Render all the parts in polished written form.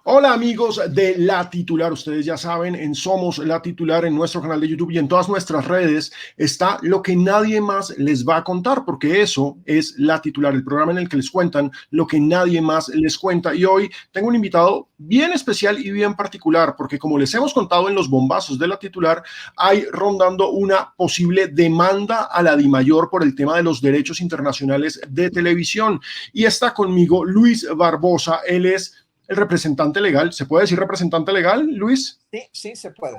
Hola amigos de La Titular, ustedes ya saben, en Somos La Titular, en nuestro canal de YouTube y en todas nuestras redes está lo que nadie más les va a contar, porque eso es La Titular, el programa en el que les cuentan lo que nadie más les cuenta. Y hoy tengo un invitado bien especial y bien particular, porque como les hemos contado en los bombazos de La Titular, hay rondando una posible demanda a la DIMAYOR por el tema de los derechos internacionales de televisión. Y está conmigo Luis Barbosa, él es el representante legal. ¿Se puede decir representante legal, Luis? Sí, sí se puede.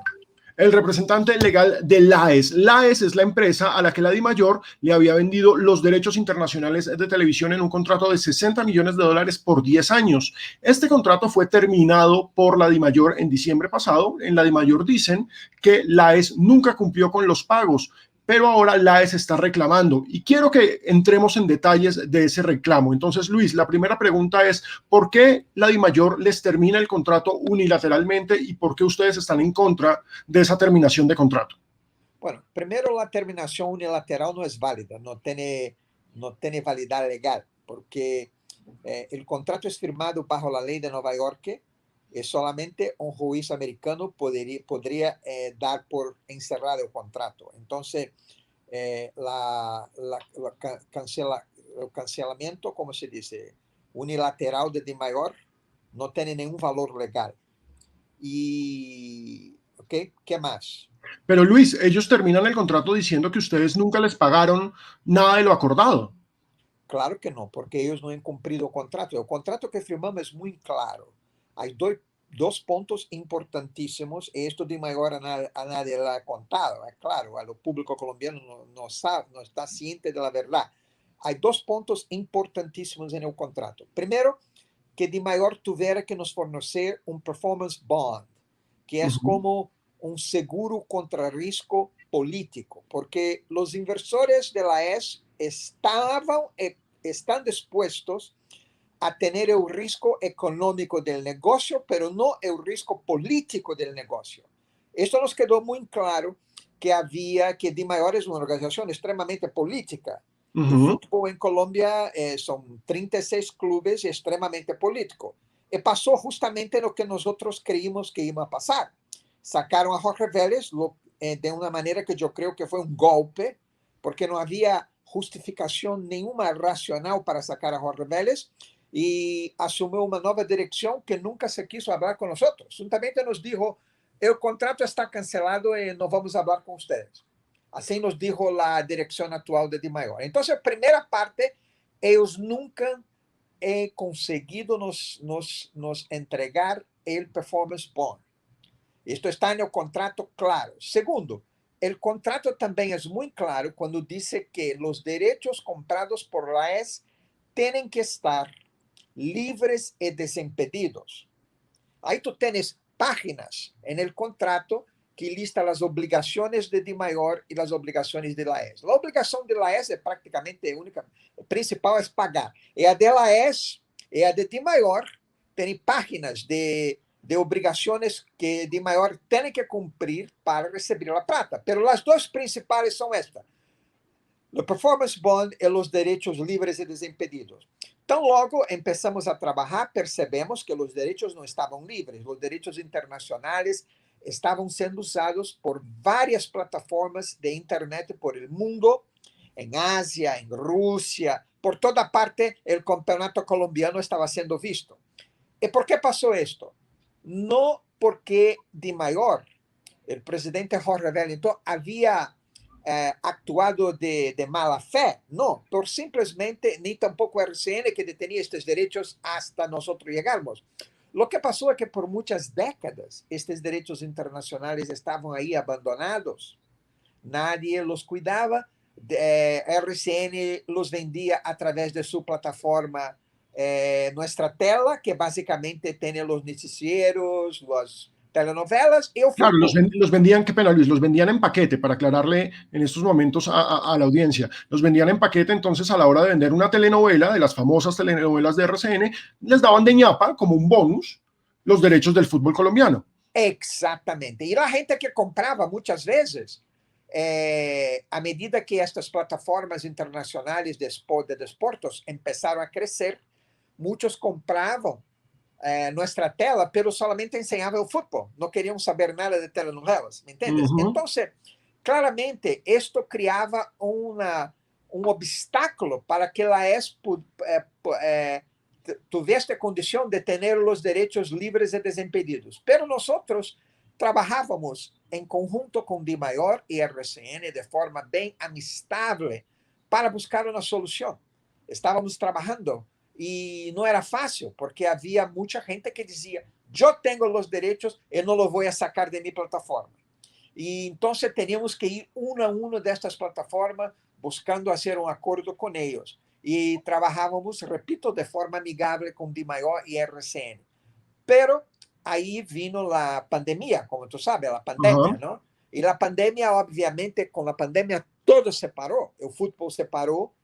El representante legal de LAES. LAES es la empresa a la que la DIMAYOR le había vendido los derechos internacionales de televisión en un contrato de 60 millones de dólares por 10 años. Este contrato fue terminado por la DIMAYOR en diciembre pasado. En la DIMAYOR dicen que LAES nunca cumplió con los pagos, pero ahora LAES está reclamando. Y quiero que entremos en detalles de ese reclamo. Entonces, Luis, la primera pregunta es, ¿por qué la DIMAYOR les termina el contrato unilateralmente y por qué ustedes están en contra de esa terminación de contrato? Bueno, primero la terminación unilateral no es válida, no tiene validad legal, porque el contrato es firmado bajo la ley de Nueva York y solamente un juez americano podría dar por encerrado el contrato. Entonces, el cancelamiento, como se dice, unilateral de DiMayor no tiene ningún valor legal. Y, ¿ok? ¿Qué más? Pero Luis, ellos terminan el contrato diciendo que ustedes nunca les pagaron nada de lo acordado. Claro que no, porque ellos no han cumplido el contrato. El contrato que firmamos es muy claro. Hay dos puntos importantísimos y esto de mayor a nadie le ha contado. Es claro, a lo público colombiano no sabe, no está ciente de la verdad. Hay dos puntos importantísimos en el contrato. Primero, que de mayor tuviera que nos fornecer un performance bond, que es como un seguro contra riesgo político, porque los inversores de la ES están dispuestos a tener el riesgo económico del negocio, pero no el riesgo político del negocio. Esto nos quedó muy claro que Di Mayor es una organización extremadamente política. El fútbol en Colombia son 36 clubes extremadamente políticos. Y pasó justamente lo que nosotros creímos que iba a pasar. Sacaron a Jorge Vélez de una manera que yo creo que fue un golpe, porque no había justificación ninguna racional para sacar a Jorge Vélez y asumió una nueva dirección que nunca se quiso hablar con nosotros. Juntamente nos dijo, el contrato está cancelado y no vamos a hablar con ustedes. Así nos dijo la dirección actual de DiMayor. Entonces, primera parte, ellos nunca han conseguido nos entregar el performance bond. Esto está en el contrato claro. Segundo, el contrato también es muy claro cuando dice que los derechos comprados por la ES tienen que estar libres y desimpedidos. Ahí tú tienes páginas en el contrato que lista las obligaciones de DiMayor y las obligaciones de la ES. La obligación de la ES es prácticamente única, principal es pagar. Y a de la ES y a de DiMayor tiene páginas de obrigaciones que DiMayor tiene que cumplir para recibir la plata. Pero las dos principales son estas: el performance bond y los derechos libres y desimpedidos. Tan logo empezamos a trabajar, percebemos que los derechos no estaban libres. Los derechos internacionales estaban siendo usados por varias plataformas de Internet por el mundo, en Asia, en Rusia, por toda parte el campeonato colombiano estaba siendo visto. ¿Y por qué pasó esto? No porque DiMayor, el presidente Jorge Wellington, había actuado de mala fe, no, por simplemente, ni tampoco RCN que detenía estos derechos hasta nosotros llegamos. Lo que pasó es que por muchas décadas estos derechos internacionales estaban ahí abandonados, nadie los cuidaba, RCN los vendía a través de su plataforma Nuestra Tela, que básicamente tiene los noticieros, las telenovelas y el Claro, fútbol. los vendían, qué pena Luis, los vendían en paquete para aclararle en estos momentos a la audiencia. Los vendían en paquete, entonces a la hora de vender una telenovela, de las famosas telenovelas de RCN, les daban de ñapa como un bonus los derechos del fútbol colombiano. Exactamente. Y la gente que compraba muchas veces, a medida que estas plataformas internacionales de deportes empezaron a crecer, muchos compravam nuestra tela, pero solamente enseñaba el fútbol. No queríamos saber nada de telenovelas, ¿me entiendes? Entonces, claramente, esto creaba un obstáculo para que la ES tuviese condición de tener los derechos libres y desimpedidos. Pero nosotros trabajábamos en conjunto con DiMayor y RCN de forma bien amistable para buscar una solución. Estábamos trabajando y no era fácil porque había mucha gente que decía, yo tengo los derechos y no los voy a sacar de mi plataforma. Y entonces teníamos que ir uno a uno de estas plataformas buscando hacer un acuerdo con ellos. Y trabajábamos, repito, de forma amigable con DiMayor y RCN. Pero ahí vino la pandemia, como tú sabes, la pandemia, ¿no? Y la pandemia, obviamente, con la pandemia todo se paró. El fútbol se paró.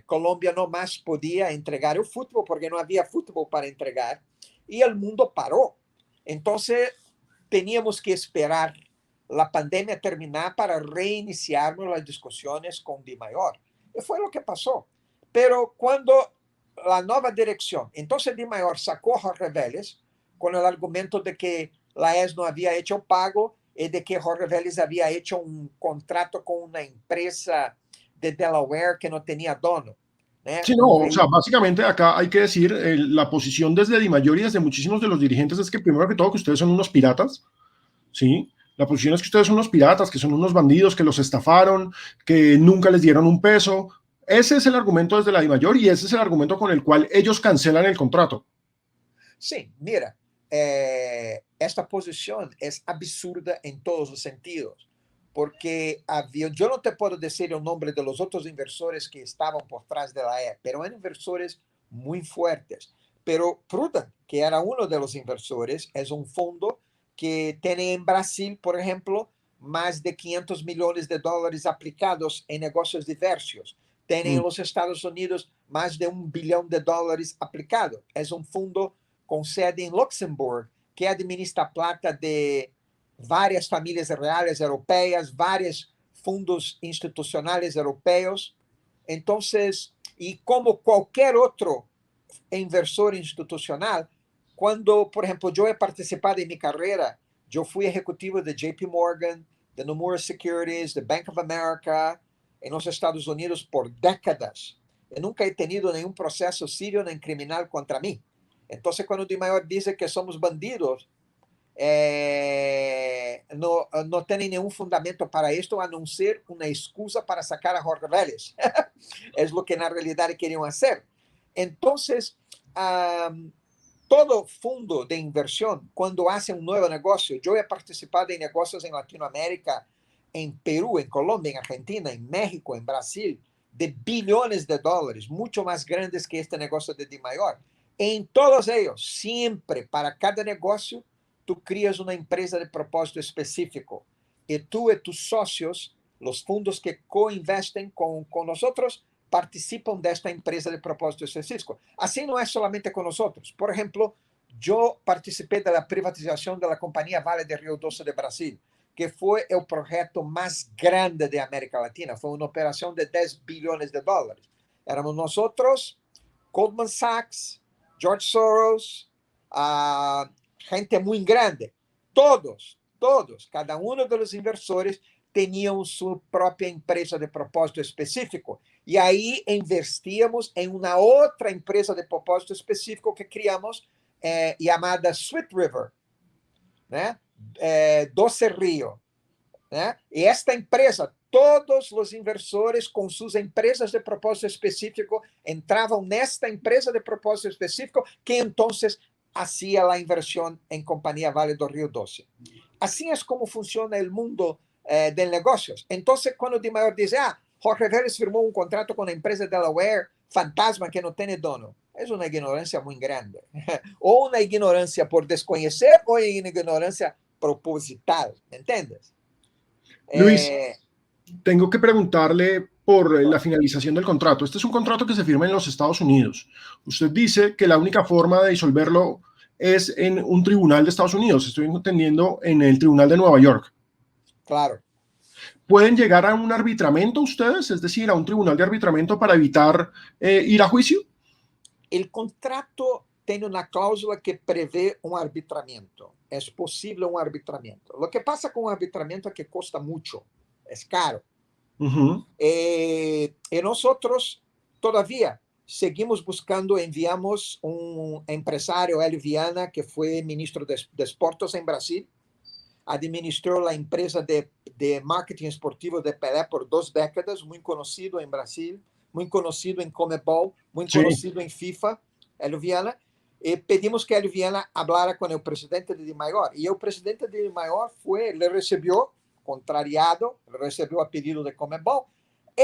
Colombia no más podía entregar el fútbol porque no había fútbol para entregar. Y el mundo paró. Entonces, teníamos que esperar la pandemia terminar para reiniciarnos las discusiones con DiMayor. Y fue lo que pasó. Pero cuando la nueva dirección, entonces DiMayor sacó a Jorge Vélez con el argumento de que la ES no había hecho pago y de que Jorge Vélez había hecho un contrato con una empresa de Delaware que no tenía dono. Sí, no, o sea, básicamente acá hay que decir, la posición desde DiMayor y desde muchísimos de los dirigentes es que primero que todo que ustedes son unos piratas, ¿sí? La posición es que ustedes son unos piratas, que son unos bandidos, que los estafaron, que nunca les dieron un peso. Ese es el argumento desde la DiMayor y ese es el argumento con el cual ellos cancelan el contrato. Sí, mira, esta posición es absurda en todos los sentidos, porque yo no te puedo decir el nombre de los otros inversores que estaban por detrás de la E, pero eran inversores muy fuertes. Pero Prudent, que era uno de los inversores, es un fondo que tiene en Brasil, por ejemplo, más de 500 millones de dólares aplicados en negocios diversos. Tiene en los Estados Unidos más de $1 billón aplicado. Es un fondo con sede en Luxemburgo, que administra plata de varias familias reales europeas, varios fondos institucionales europeos. Entonces, y como cualquier otro inversor institucional, cuando, por ejemplo, yo he participado en mi carrera, yo fui ejecutivo de JP Morgan, de Nomura Securities, de Bank of America, en los Estados Unidos por décadas. Y nunca he tenido ningún proceso serio ni criminal contra mí. Entonces, cuando DiMayor dice que somos bandidos, no tiene ningún fundamento para esto, a no ser una excusa para sacar a Jorge Vélez. Es lo que en realidad querían hacer. Entonces, todo fondo de inversión, cuando hace un nuevo negocio, yo he participado en negocios en Latinoamérica, en Perú, en Colombia, en Argentina, en México, en Brasil, de billones de dólares, mucho más grandes que este negocio de DiMayor. En todos ellos, siempre, para cada negocio, tú creas una empresa de propósito específico. Y tú y tus socios, los fondos que co-investen con nosotros, participan de esta empresa de propósito específico. Así no es solamente con nosotros. Por ejemplo, yo participé de la privatización de la compañía Vale de Río Doce de Brasil, que fue el proyecto más grande de América Latina. Fue una operación de $10 billones. Éramos nosotros, Goldman Sachs, George Soros, gente muy grande. Todos, cada uno de los inversores tenían su propia empresa de propósito específico. Y ahí investíamos en una otra empresa de propósito específico que criamos, llamada Sweet River, ¿no? Doce Río. ¿no? Y esta empresa, todos los inversores con sus empresas de propósito específico entraban en esta empresa de propósito específico que entonces hacía la inversión en Compañía Vale do Río Doce. Así es como funciona el mundo de negocios. Entonces, cuando DiMayor dice, Jorge Vélez firmó un contrato con la empresa de Delaware, fantasma que no tiene dono, es una ignorancia muy grande. O una ignorancia por desconocer o una ignorancia proposital, ¿entiendes? Luis, tengo que preguntarle por la finalización del contrato. Este es un contrato que se firma en los Estados Unidos. Usted dice que la única forma de disolverlo es en un tribunal de Estados Unidos. Estoy entendiendo en el Tribunal de Nueva York. Claro. ¿Pueden llegar a un arbitramiento ustedes? Es decir, a un tribunal de arbitramiento para evitar ir a juicio. El contrato tiene una cláusula que prevé un arbitramiento. Es posible un arbitramiento. Lo que pasa con un arbitramiento es que cuesta mucho, es caro. Y nosotros todavía seguimos buscando, enviamos un empresario, Hélio Viana, que fue ministro de Esportes en Brasil, administró la empresa de marketing esportivo de Pelé por 2 décadas, muy conocido en Brasil, muy conocido en Conmebol, muy conocido en FIFA, Hélio Viana. Pedimos que Hélio Viana hablara con el presidente de Dimayor, y el presidente de Dimayor le recibió, contrariado, recibió a pedido de Conmebol, y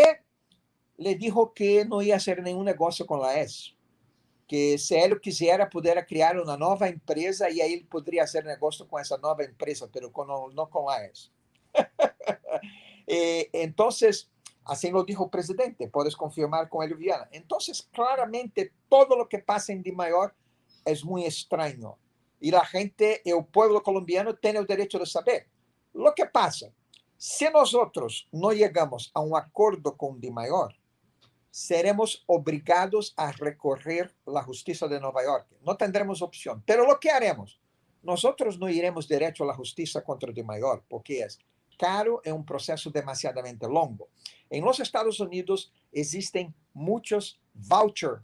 le dijo que no iba a hacer ningún negocio con la ES, que se él quisiera pudiera crear una nueva empresa y ahí podría hacer negocio con esa nueva empresa, pero no con la ES. Entonces, así lo dijo el presidente, puedes confirmar con Hélio Viana. Entonces, claramente, todo lo que pasa en Dimayor es muy extraño. Y la gente, el pueblo colombiano, tiene el derecho de saber. Lo que pasa, si nosotros no llegamos a un acuerdo con Dimayor, seremos obrigados a recorrer la justicia de Nueva York. No tendremos opción. Pero lo que haremos, nosotros no iremos derecho a la justicia contra Dimayor, porque es caro, es un proceso demasiadamente longo. En los Estados Unidos existen muchos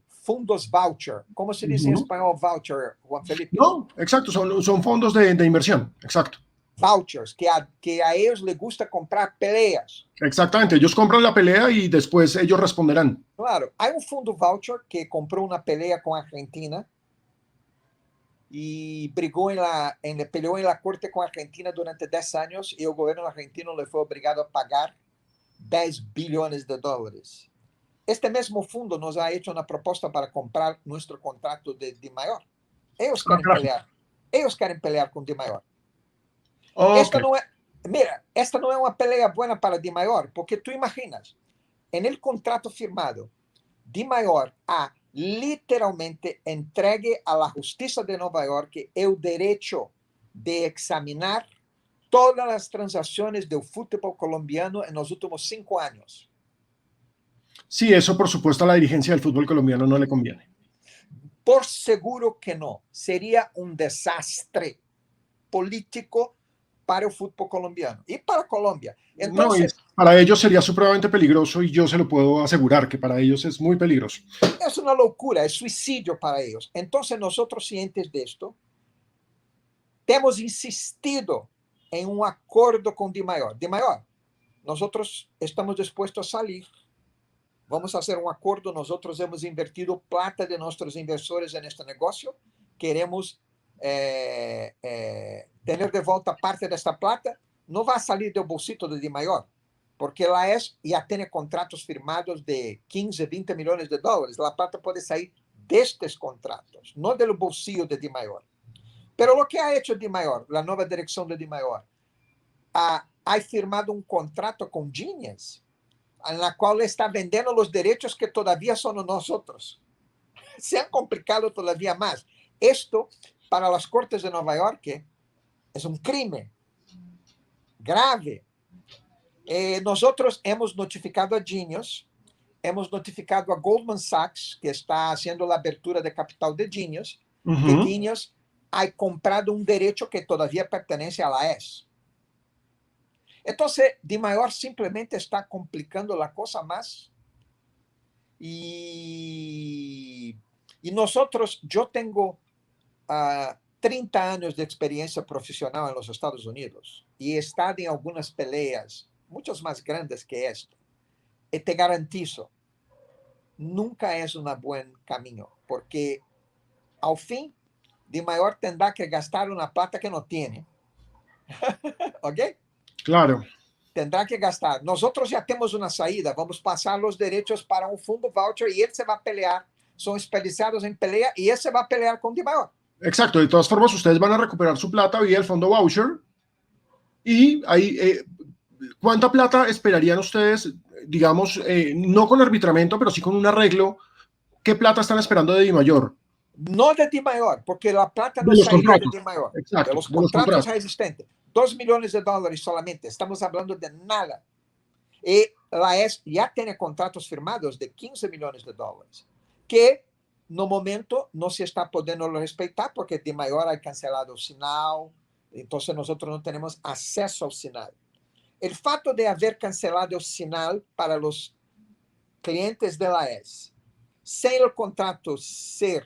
fundos voucher. ¿Cómo se dice en español voucher, Juan Felipe? No, exacto, son fondos de inversión, exacto. Vouchers, que a ellos les gusta comprar peleas. Exactamente, ellos compran la pelea y después ellos responderán. Claro, hay un fondo voucher que compró una pelea con Argentina y brigó peleó en la corte con Argentina durante 10 años y el gobierno argentino le fue obligado a pagar $10 billones. Este mismo fondo nos ha hecho una propuesta para comprar nuestro contrato de Dimayor. Ellos quieren pelear con Dimayor. Okay. Esta no es una pelea buena para Dimayor, porque tú imaginas, en el contrato firmado, Dimayor ha literalmente entregue a la justicia de Nueva York el derecho de examinar todas las transacciones del fútbol colombiano en los últimos 5 años. Sí, eso por supuesto a la dirigencia del fútbol colombiano no le conviene. Por seguro que no. Sería un desastre político para el fútbol colombiano y para Colombia. Entonces, no, para ellos sería supremamente peligroso y yo se lo puedo asegurar que para ellos es muy peligroso. Es una locura, es suicidio para ellos. Entonces, nosotros, cientes de esto, hemos insistido en un acuerdo con Dimayor. Dimayor, nosotros estamos dispuestos a salir. Vamos a hacer un acuerdo. Nosotros hemos invertido plata de nuestros inversores en este negocio. Queremos tener de volta parte de esta plata. No va a salir del bolsito de Dimayor, porque la ES ya tiene contratos firmados de 15, 20 millones de dólares. La plata puede salir de estos contratos, no del bolsillo de Dimayor. Pero lo que ha hecho Dimayor, la nueva dirección de Dimayor, ha firmado un contrato con Genius, en la cual está vendiendo los derechos que todavía son de nosotros. Se ha complicado todavía más. Esto, para las Cortes de Nueva York, es un crimen grave. Nosotros hemos notificado a Genius, hemos notificado a Goldman Sachs, que está haciendo la abertura de capital de Genius, que Genius ha comprado un derecho que todavía pertenece a la ES. Entonces, Dimayor simplemente está complicando la cosa más. Y nosotros, yo tengo 30 años de experiencia profesional en los Estados Unidos y he estado en algunas peleas, muchas más grandes que esto. Y te garantizo, nunca es un buen camino, porque al fin, Dimayor tendrá que gastar una plata que no tiene. ¿Ok? Claro. Tendrá que gastar. Nosotros ya tenemos una salida, vamos a pasar los derechos para un fondo voucher y él se va a pelear. Son especializados en pelea y él se va a pelear con Dimayor. Exacto, de todas formas ustedes van a recuperar su plata vía el fondo voucher y ahí, ¿cuánta plata esperarían ustedes, digamos, no con arbitramiento, pero sí con un arreglo? ¿Qué plata están esperando de Dimayor? No de Dimayor, porque la plata no salió de Dimayor. Exacto, de los contratos existentes. $2 millones solamente. Estamos hablando de nada. Y la ES ya tiene contratos firmados de $15 millones, que no momento no se está podendo respeitar porque de maior hay cancelado el sinal, entonces nosotros no tenemos acceso al sinal. El fato de haber cancelado el sinal para los clientes de la AES, sem o contrato ser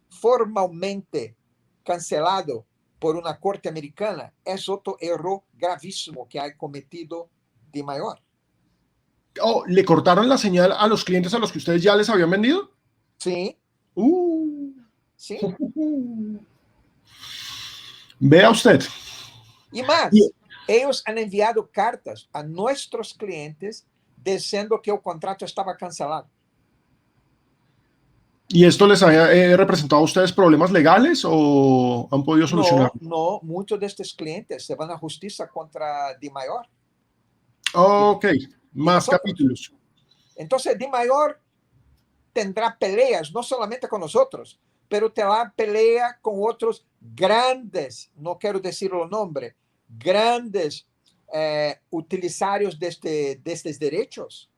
formalmente cancelado por uma corte americana, é outro erro gravíssimo que ha cometido de maior. Oh, ¿le cortaron la señal a los clientes a los que ustedes ya les habían vendido? Sim, Uh. sim. Vea usted. E mais, eles han enviado cartas a nossos clientes dizendo que o contrato estava cancelado. ¿Y esto les ha representado a ustedes problemas legales o han podido solucionar? No, muitos destes clientes se vão à justiça contra Di Maior. Ok, más capítulos. Então, Di Maior tendrá peleas, não somente com nós, pero terá pelea com outros grandes, não quero dizer o nome, grandes utilizários destes direitos,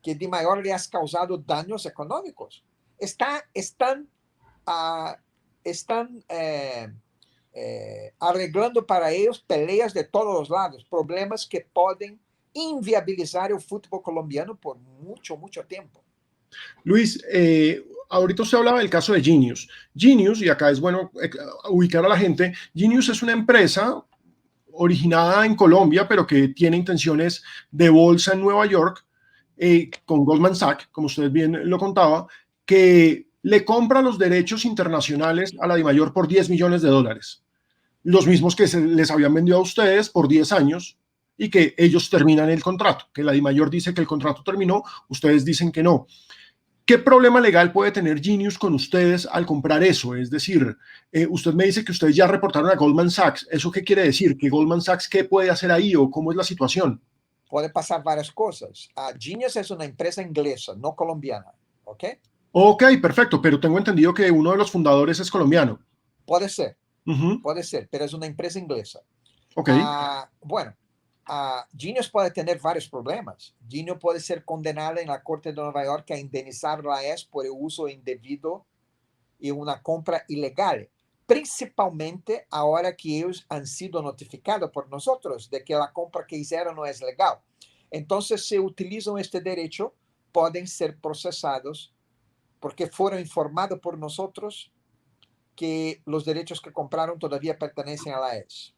que Di Maior lhe ha causado danos econômicos. Estão arreglando para eles peleas de todos os lados, problemas que podem inviabilizar o futebol colombiano por muito tempo. Luis, ahorita usted hablaba del caso de Genius. Genius, y acá es bueno ubicar a la gente, Genius es una empresa originada en Colombia, pero que tiene intenciones de bolsa en Nueva York, con Goldman Sachs, como usted bien lo contaba, que le compra los derechos internacionales a la DIMAYOR por $10 millones, los mismos que les habían vendido a ustedes por 10 años, y que ellos terminan el contrato, que la DIMAYOR dice que el contrato terminó, ustedes dicen que no. ¿Qué problema legal puede tener Genius con ustedes al comprar eso? Es decir, usted me dice que ustedes ya reportaron a Goldman Sachs. ¿Eso qué quiere decir? ¿Que Goldman Sachs qué puede hacer ahí o cómo es la situación? Puede pasar varias cosas. Genius es una empresa inglesa, no colombiana, ¿ok? Ok, perfecto, pero tengo entendido que uno de los fundadores es colombiano. Puede ser, pero es una empresa inglesa. Ok. Bueno, Genius puede tener varios problemas. Genius puede ser condenado en la Corte de Nueva York a indemnizar la AES por el uso indebido y una compra ilegal, principalmente ahora que ellos han sido notificados por nosotros de que la compra que hicieron no es legal. Entonces, si utilizan este derecho, pueden ser procesados porque fueron informados por nosotros que los derechos que compraron todavía pertenecen a la AES.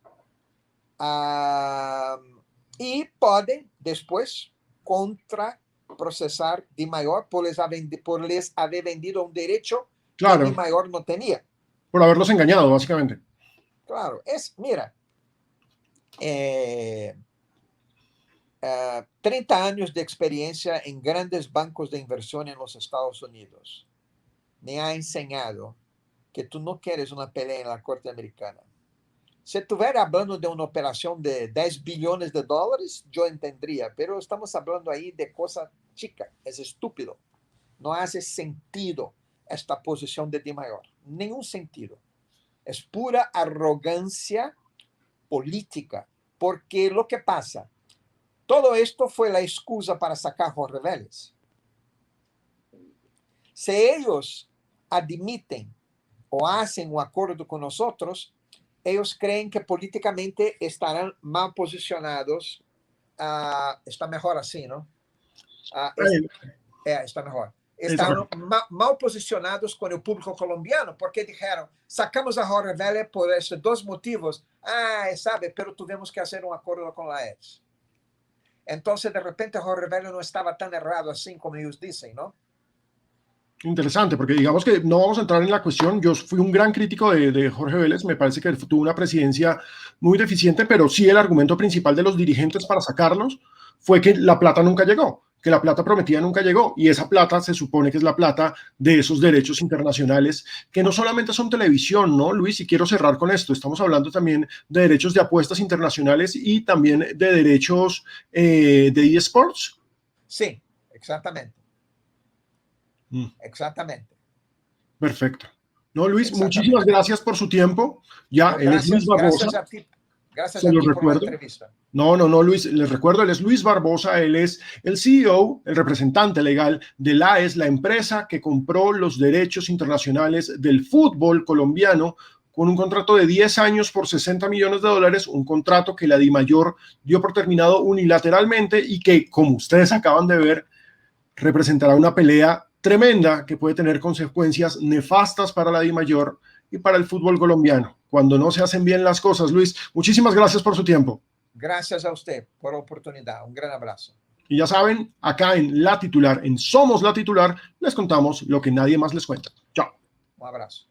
Y pueden después contraprocesar Di Maior por les haber vendido un derecho que Di Maior no tenía. Por haberlos engañado, básicamente. Claro, mira, 30 años de experiencia en grandes bancos de inversión en los Estados Unidos me ha enseñado que tú no quieres una pelea en la Corte Americana. Si estuviera hablando de una operación de 10 billones de dólares, yo entendería, pero estamos hablando ahí de cosa chica, es estúpido. No hace sentido esta posición de Di Maior, ningún sentido. Es pura arrogancia política, porque lo que pasa, todo esto fue la excusa para sacar a Jorge Vélez. Si ellos admiten o hacen un acuerdo con nosotros, ellos creen que políticamente estarán mal posicionados. Está mejor así, ¿no? Está mejor. Están mal posicionados con el público colombiano, porque dijeron, sacamos a Jorge Vélez por estos dos motivos. Sabe, pero tuvimos que hacer un acuerdo con la AES. Entonces, de repente, Jorge Vélez no estaba tan errado así como ellos dicen, ¿no? Interesante, porque digamos que no vamos a entrar en la cuestión. Yo fui un gran crítico de Jorge Vélez, me parece que tuvo una presidencia muy deficiente, pero sí el argumento principal de los dirigentes para sacarlos fue que la plata nunca llegó, que la plata prometida nunca llegó, y esa plata se supone que es la plata de esos derechos internacionales, que no solamente son televisión, ¿no, Luis? Y quiero cerrar con esto, estamos hablando también de derechos de apuestas internacionales y también de derechos de eSports. Sí, exactamente. Exactamente. Perfecto. No, Luis, muchísimas gracias por su tiempo. Ya, no, él es Luis Barbosa. Gracias Se a lo ti por la recuerdo. entrevista. No, Luis, les recuerdo, él es Luis Barbosa, él es el CEO, el representante legal de la AES, la empresa que compró los derechos internacionales del fútbol colombiano con un contrato de 10 años por $60 millones, un contrato que la DIMAYOR dio por terminado unilateralmente y que, como ustedes acaban de ver, representará una pelea tremenda que puede tener consecuencias nefastas para la DIMAYOR y para el fútbol colombiano, cuando no se hacen bien las cosas. Luis, muchísimas gracias por su tiempo. Gracias a usted por la oportunidad. Un gran abrazo. Y ya saben, acá en La Titular, en Somos La Titular, les contamos lo que nadie más les cuenta. Chao. Un abrazo.